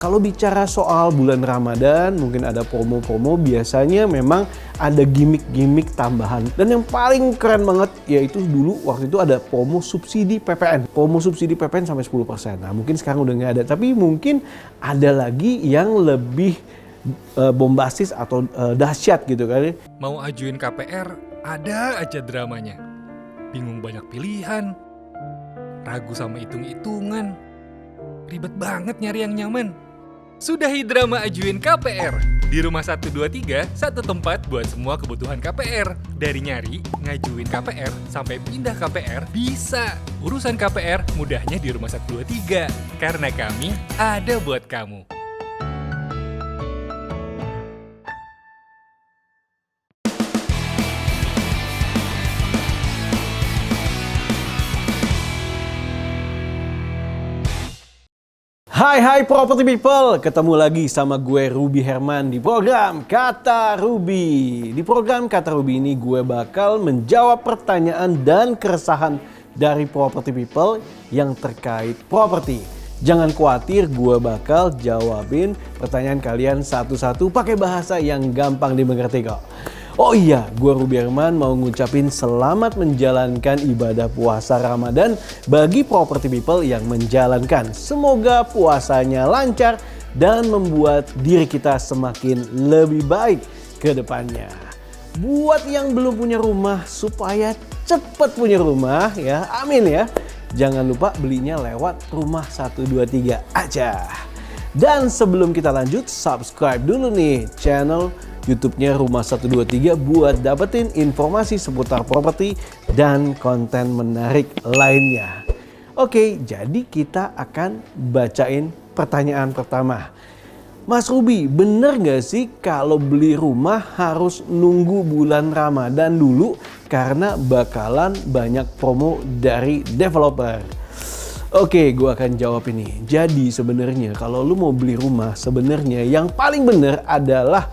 Kalau bicara soal bulan Ramadan, mungkin ada promo-promo, biasanya memang ada gimmick-gimmick tambahan. Dan yang paling keren banget, yaitu dulu waktu itu ada promo subsidi PPN. Promo subsidi PPN sampai 10%. Nah mungkin sekarang udah nggak ada, tapi mungkin ada lagi yang lebih bombastis atau dahsyat gitu kan. Mau ajuin KPR, ada aja dramanya. Bingung banyak pilihan, ragu sama hitung-hitungan. Ribet banget nyari yang nyaman. Sudahi drama ajuin KPR. Di Rumah 123, satu tempat buat semua kebutuhan KPR. Dari nyari, ngajuin KPR, sampai pindah KPR, bisa. Urusan KPR mudahnya di Rumah 123. Karena kami ada buat kamu. Hai property people, ketemu lagi sama gue Ruby Herman di program Kata Ruby. Di program Kata Ruby ini gue bakal menjawab pertanyaan dan keresahan dari property people yang terkait properti. Jangan khawatir, gue bakal jawabin pertanyaan kalian satu-satu pakai bahasa yang gampang dimengerti kok. Oh iya, gue Ruby Herman mau ngucapin selamat menjalankan ibadah puasa Ramadan bagi property people yang menjalankan. Semoga puasanya lancar dan membuat diri kita semakin lebih baik ke depannya. Buat yang belum punya rumah, supaya cepat punya rumah ya, amin ya. Jangan lupa belinya lewat Rumah 123 aja. Dan sebelum kita lanjut, subscribe dulu nih channel YouTube-nya Rumah 123 buat dapetin informasi seputar properti dan konten menarik lainnya. Oke, jadi kita akan bacain pertanyaan pertama. Mas Ruby, bener gak sih kalau beli rumah harus nunggu bulan Ramadan dulu karena bakalan banyak promo dari developer? Oke, gue akan jawab ini. Jadi sebenarnya kalau lu mau beli rumah, sebenarnya yang paling bener adalah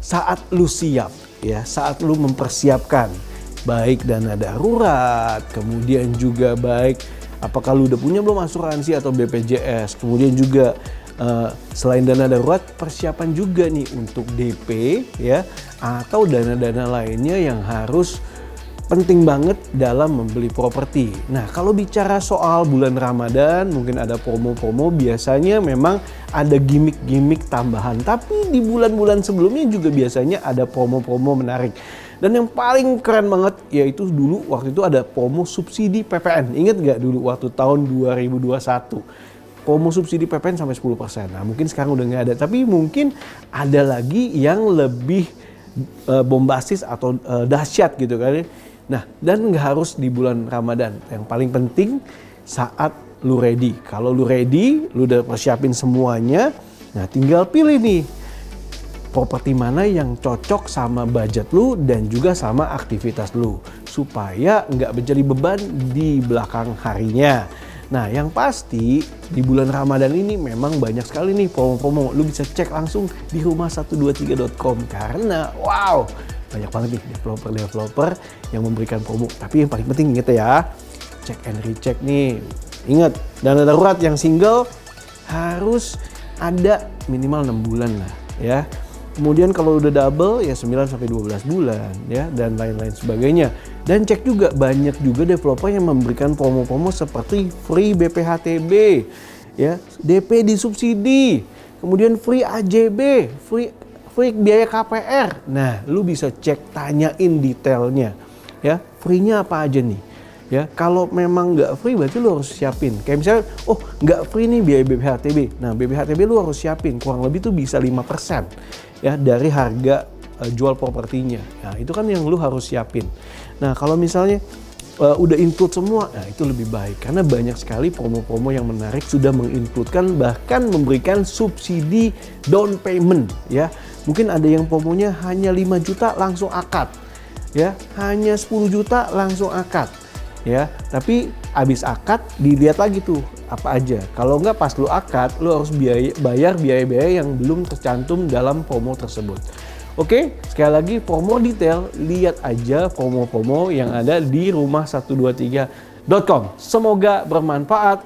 saat lu siap, ya, saat lu mempersiapkan baik dana darurat, kemudian juga baik apakah lu udah punya belum asuransi atau BPJS, kemudian juga selain dana darurat persiapan juga nih untuk DP ya atau dana-dana lainnya yang harus penting banget dalam membeli properti. Nah, kalau bicara soal bulan Ramadan, mungkin ada promo-promo, biasanya memang ada gimmick-gimmick tambahan. Tapi di bulan-bulan sebelumnya juga biasanya ada promo-promo menarik. Dan yang paling keren banget yaitu dulu waktu itu ada promo subsidi PPN. Ingat nggak dulu waktu tahun 2021? Promo subsidi PPN sampai 10%. Nah, mungkin sekarang udah nggak ada. Tapi mungkin ada lagi yang lebih bombastis atau dahsyat gitu kan. Nah, dan nggak harus di bulan Ramadan. Yang paling penting saat lu ready. Kalau lu ready, lu udah persiapin semuanya. Nah, tinggal pilih nih properti mana yang cocok sama budget lu dan juga sama aktivitas lu. Supaya nggak menjadi beban di belakang harinya. Nah, yang pasti di bulan Ramadan ini memang banyak sekali nih promo-promo. Lu bisa cek langsung di rumah123.com karena wow, banyak banget nih developer yang memberikan promo. Tapi yang paling penting ingat ya, check and recheck nih. Ingat, dana darurat yang single harus ada minimal 6 bulan lah ya. Kemudian kalau udah double ya 9 sampai 12 bulan ya dan lain-lain sebagainya. Dan cek juga banyak juga developer yang memberikan promo-promo seperti free BPHTB ya, DP disubsidi, kemudian free AJB, free biaya KPR. Nah, lu bisa cek, tanyain detailnya ya, free-nya apa aja nih ya. Kalau memang nggak free berarti lu harus siapin, kayak misalnya oh nggak free nih biaya BPHTB. Nah, BPHTB lu harus siapin kurang lebih tuh bisa 5% ya dari harga jual propertinya. Nah, itu kan yang lu harus siapin. Nah, kalau misalnya udah include semua, nah itu lebih baik karena banyak sekali promo-promo yang menarik sudah mengincludekan bahkan memberikan subsidi down payment ya. Mungkin ada yang promonya hanya 5 juta langsung akad ya, hanya 10 juta langsung akad ya. Tapi habis akad dilihat lagi tuh apa aja. Kalau nggak pas lu akad, lu harus bayar biaya-biaya yang belum tercantum dalam promo tersebut. Oke, sekali lagi promo detail, lihat aja promo-promo yang ada di rumah123.com. Semoga bermanfaat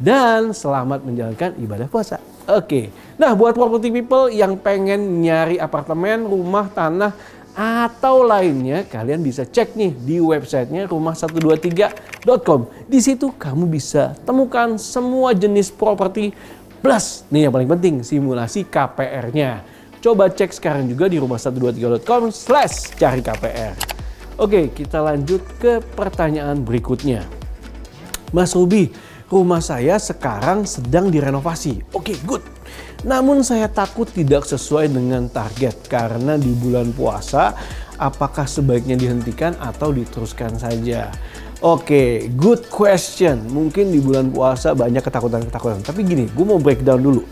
dan selamat menjalankan ibadah puasa. Oke, nah buat property people yang pengen nyari apartemen, rumah, tanah, atau lainnya, kalian bisa cek nih di websitenya rumah123.com. Di situ kamu bisa temukan semua jenis properti plus, nih yang paling penting, simulasi KPR-nya. Coba cek sekarang juga di rumah123.com/cari KPR. Oke, kita lanjut ke pertanyaan berikutnya. Mas Ruby, rumah saya sekarang sedang direnovasi. Oke, good. Namun saya takut tidak sesuai dengan target karena di bulan puasa, apakah sebaiknya dihentikan atau diteruskan saja? Oke, good question. Mungkin di bulan puasa banyak ketakutan-ketakutan. Tapi gini, gue mau breakdown dulu.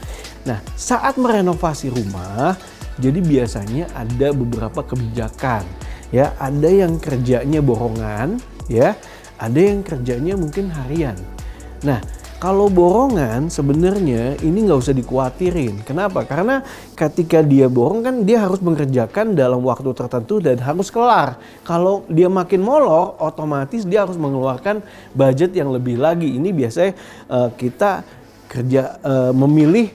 Nah, saat merenovasi rumah, jadi biasanya ada beberapa kebijakan. Ya, ada yang kerjanya borongan, ya, ada yang kerjanya mungkin harian. Nah, kalau borongan sebenarnya ini nggak usah dikhawatirin. Kenapa? Karena ketika dia borong kan dia harus mengerjakan dalam waktu tertentu dan harus kelar. Kalau dia makin molor, otomatis dia harus mengeluarkan budget yang lebih lagi. Ini biasanya kita memilih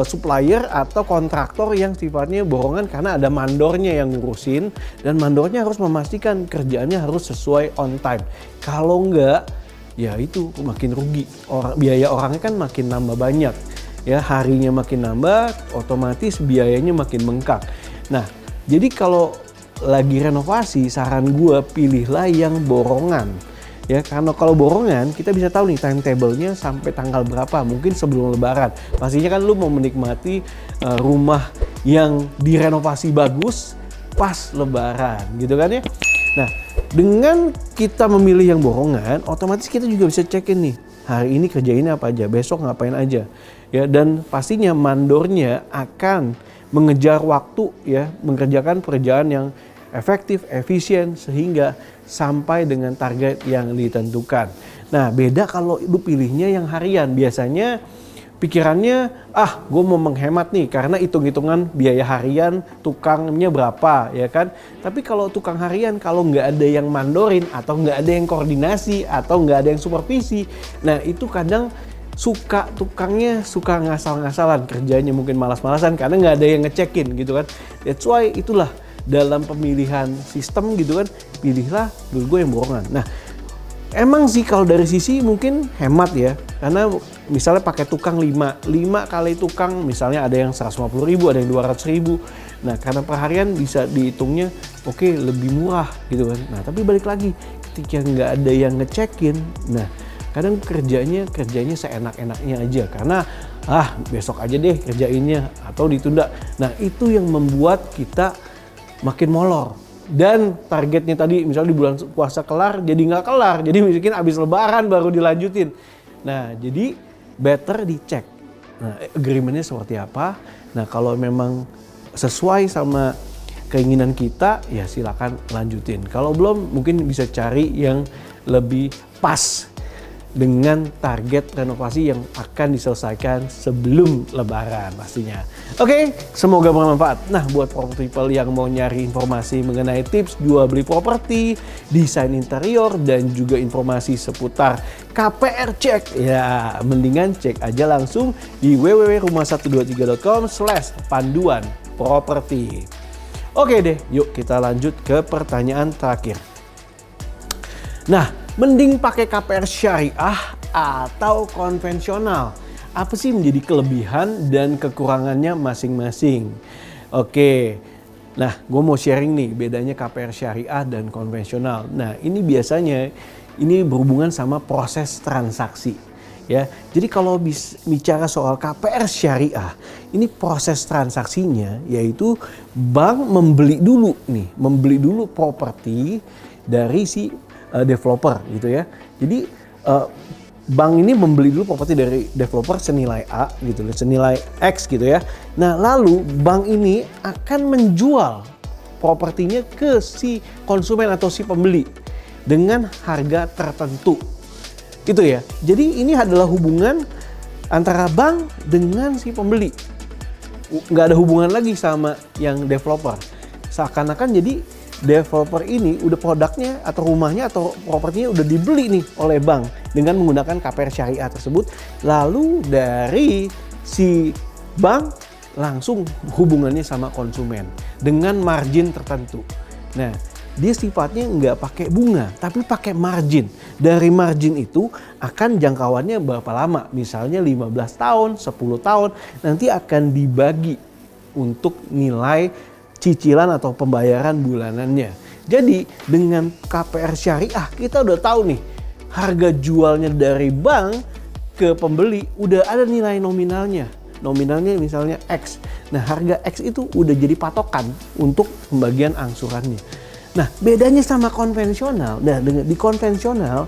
supplier atau kontraktor yang sifatnya borongan karena ada mandornya yang ngurusin dan mandornya harus memastikan kerjaannya harus sesuai on time. Kalau enggak, ya itu makin rugi. Biaya orangnya kan makin nambah banyak. Ya, harinya makin nambah, otomatis biayanya makin bengkak. Nah, jadi kalau lagi renovasi, saran gue pilihlah yang borongan. Ya, karena kalau borongan kita bisa tahu nih timetable-nya sampai tanggal berapa, mungkin sebelum lebaran. Pastinya kan lu mau menikmati rumah yang direnovasi bagus pas lebaran gitu kan ya. Nah, dengan kita memilih yang borongan, otomatis kita juga bisa cekin nih, hari ini kerjainnya apa aja, besok ngapain aja. Ya, dan pastinya mandornya akan mengejar waktu ya, mengerjakan pekerjaan yang efektif, efisien sehingga sampai dengan target yang ditentukan. Nah, beda kalau lu pilihnya yang harian. Biasanya pikirannya, gue mau menghemat nih karena hitung-hitungan biaya harian tukangnya berapa ya kan. Tapi kalau tukang harian kalau nggak ada yang mandorin atau nggak ada yang koordinasi atau nggak ada yang supervisi, nah itu kadang tukangnya suka ngasal-ngasalan, kerjanya mungkin malas-malasan karena nggak ada yang ngecekin gitu kan. That's why itulah dalam pemilihan sistem gitu kan, pilihlah dulu gue yang borongan. Nah, emang sih kalau dari sisi mungkin hemat ya, karena misalnya pakai tukang 5 kali tukang, misalnya ada yang 150.000, ada yang 200.000. Nah, karena perharian bisa dihitungnya oke, lebih murah gitu kan. Nah, tapi balik lagi ketika nggak ada yang ngecekin, nah kadang kerjanya seenak-enaknya aja karena besok aja deh kerjainnya atau ditunda. Nah, itu yang membuat kita makin molor. Dan targetnya tadi misalnya di bulan puasa kelar, jadi nggak kelar. Jadi mungkin abis lebaran baru dilanjutin. Nah, jadi better dicek. Nah, agreementnya seperti apa. Nah, kalau memang sesuai sama keinginan kita, ya silakan lanjutin. Kalau belum, mungkin bisa cari yang lebih pas dengan target renovasi yang akan diselesaikan sebelum lebaran pastinya. Oke, semoga bermanfaat. Nah, buat property people yang mau nyari informasi mengenai tips jual beli properti, desain interior, dan juga informasi seputar KPR cek, ya mendingan cek aja langsung di www.rumah123.com/panduan properti. Oke deh, yuk kita lanjut ke pertanyaan terakhir. Nah, mending pakai KPR syariah atau konvensional? Apa sih menjadi kelebihan dan kekurangannya masing-masing? Oke, nah gue mau sharing nih bedanya KPR syariah dan konvensional. Nah, ini biasanya ini berhubungan sama proses transaksi. Ya, jadi kalau bicara soal KPR syariah, ini proses transaksinya yaitu bank membeli dulu properti dari si developer gitu ya. Jadi bank ini membeli dulu properti dari developer senilai A gitu, senilai X gitu ya. Nah, lalu bank ini akan menjual propertinya ke si konsumen atau si pembeli dengan harga tertentu. Gitu ya. Jadi ini adalah hubungan antara bank dengan si pembeli. Nggak ada hubungan lagi sama yang developer. Seakan-akan jadi developer ini udah produknya atau rumahnya atau propertinya udah dibeli nih oleh bank dengan menggunakan KPR syariah tersebut. Lalu dari si bank langsung hubungannya sama konsumen dengan margin tertentu. Nah, dia sifatnya nggak pakai bunga, tapi pakai margin. Dari margin itu akan jangkauannya berapa lama? Misalnya 15 tahun, 10 tahun, nanti akan dibagi untuk nilai cicilan atau pembayaran bulanannya. Jadi dengan KPR syariah kita udah tahu nih harga jualnya dari bank ke pembeli udah ada nilai nominalnya. Nominalnya misalnya X. Nah harga X itu udah jadi patokan untuk pembagian angsurannya. Nah bedanya sama konvensional. Nah di konvensional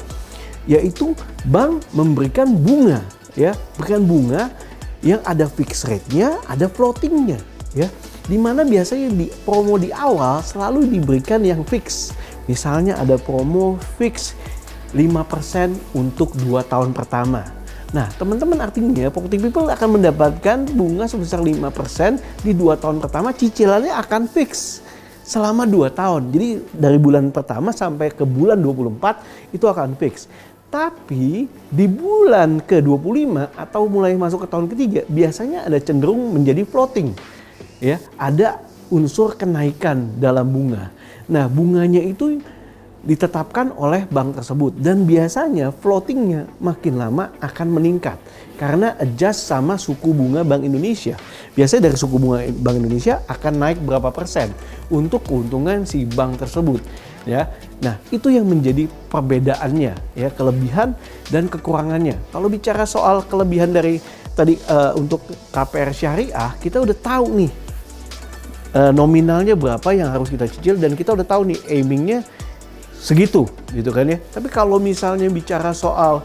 yaitu bank memberikan bunga, ya, berikan bunga yang ada fixed rate-nya, ada floating-nya, ya. Dimana biasanya di promo di awal selalu diberikan yang fix. Misalnya ada promo fix 5% untuk 2 tahun pertama. Nah teman-teman artinya property people akan mendapatkan bunga sebesar 5% di 2 tahun pertama, cicilannya akan fix selama 2 tahun. Jadi dari bulan pertama sampai ke bulan 24 itu akan fix. Tapi di bulan ke-25 atau mulai masuk ke tahun ketiga biasanya ada cenderung menjadi floating. Ya, ada unsur kenaikan dalam bunga. Nah, bunganya itu ditetapkan oleh bank tersebut dan biasanya floatingnya makin lama akan meningkat karena adjust sama suku bunga Bank Indonesia. Biasanya dari suku bunga Bank Indonesia akan naik berapa persen untuk keuntungan si bank tersebut, ya. Nah, itu yang menjadi perbedaannya, ya, kelebihan dan kekurangannya. Kalau bicara soal kelebihan dari tadi untuk KPR syariah, kita udah tahu nih nominalnya berapa yang harus kita cicil dan kita udah tahu nih aimingnya segitu gitu kan ya. Tapi kalau misalnya bicara soal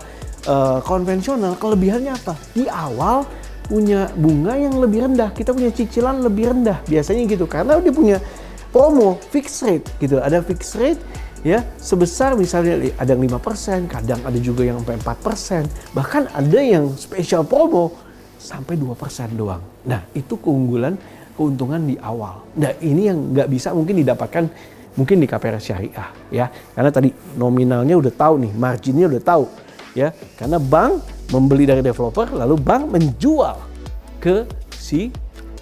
konvensional, kelebihannya apa? Di awal punya bunga yang lebih rendah, kita punya cicilan lebih rendah biasanya gitu karena dia punya promo fixed rate gitu. Ada fixed rate ya sebesar misalnya ada yang 5%, kadang ada juga yang sampai 4%, bahkan ada yang special promo sampai 2% doang. Nah, itu keuntungan di awal. Nah, ini yang nggak bisa mungkin didapatkan mungkin di KPR syariah, ya. Karena tadi nominalnya udah tahu nih, marginnya udah tahu, ya. Karena bank membeli dari developer, lalu bank menjual ke si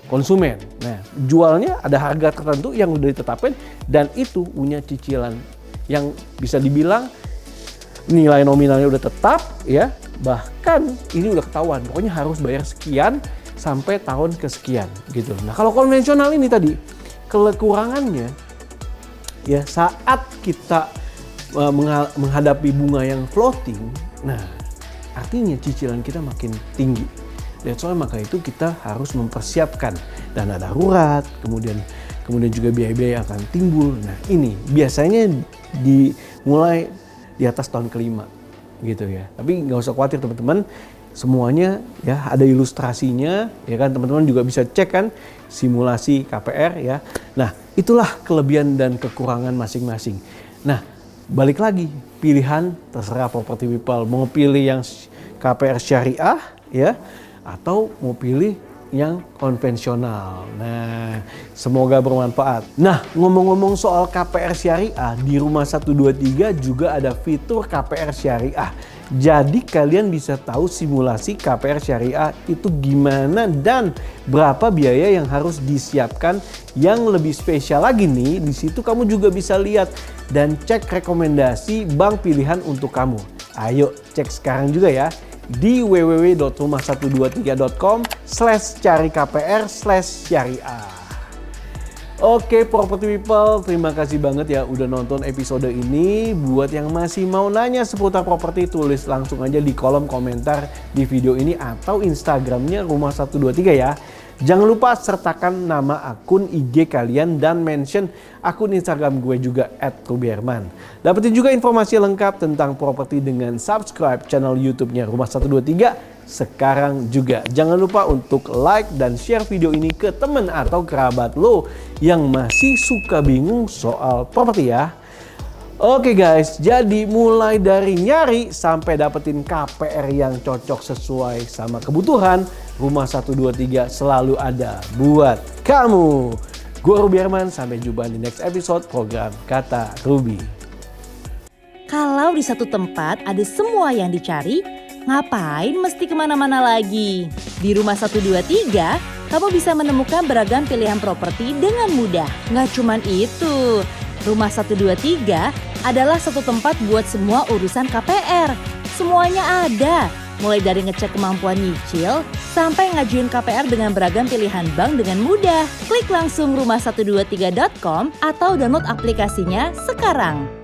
konsumen. Nah, jualnya ada harga tertentu yang udah ditetapkan dan itu punya cicilan yang bisa dibilang nilai nominalnya udah tetap, ya. Bahkan ini udah ketahuan, pokoknya harus bayar sekian sampai tahun kesekian gitu. Nah kalau konvensional ini tadi kekurangannya ya saat kita menghadapi bunga yang floating, nah artinya cicilan kita makin tinggi. Dan soalnya maka itu kita harus mempersiapkan dana darurat, kemudian juga biaya-biaya akan timbul. Nah ini biasanya dimulai di atas tahun kelima gitu ya. Tapi nggak usah khawatir teman-teman. Semuanya ya ada ilustrasinya ya kan, teman-teman juga bisa cek kan simulasi KPR ya. Nah, itulah kelebihan dan kekurangan masing-masing. Nah, balik lagi pilihan terserah property people mau pilih yang KPR syariah ya atau mau pilih yang konvensional. Nah, semoga bermanfaat. Nah, ngomong-ngomong soal KPR syariah, di Rumah 123 juga ada fitur KPR syariah. Jadi kalian bisa tahu simulasi KPR syariah itu gimana dan berapa biaya yang harus disiapkan. Yang lebih spesial lagi nih, di situ kamu juga bisa lihat dan cek rekomendasi bank pilihan untuk kamu. Ayo cek sekarang juga ya di www.rumah123.com/cari KPR/syariah. Oke property people, terima kasih banget ya udah nonton episode ini. Buat yang masih mau nanya seputar properti, tulis langsung aja di kolom komentar di video ini atau Instagramnya Rumah 123 ya. Jangan lupa sertakan nama akun IG kalian dan mention akun Instagram gue juga @rubyherman. Dapetin juga informasi lengkap tentang properti dengan subscribe channel YouTube-nya Rumah 123 sekarang juga. Jangan lupa untuk like dan share video ini ke teman atau kerabat lo yang masih suka bingung soal properti ya. Oke guys, jadi mulai dari nyari sampai dapetin KPR yang cocok sesuai sama kebutuhan, Rumah 123 selalu ada buat kamu. Gue Ruby Herman, sampai jumpa di next episode program Kata Ruby. Kalau di satu tempat ada semua yang dicari, Ngapain mesti kemana-mana lagi? Di Rumah 123, kamu bisa menemukan beragam pilihan properti dengan mudah. Nggak cuman itu, Rumah 123 adalah satu tempat buat semua urusan KPR. Semuanya ada, mulai dari ngecek kemampuan nyicil sampai ngajuin KPR dengan beragam pilihan bank dengan mudah. Klik langsung rumah123.com atau download aplikasinya sekarang.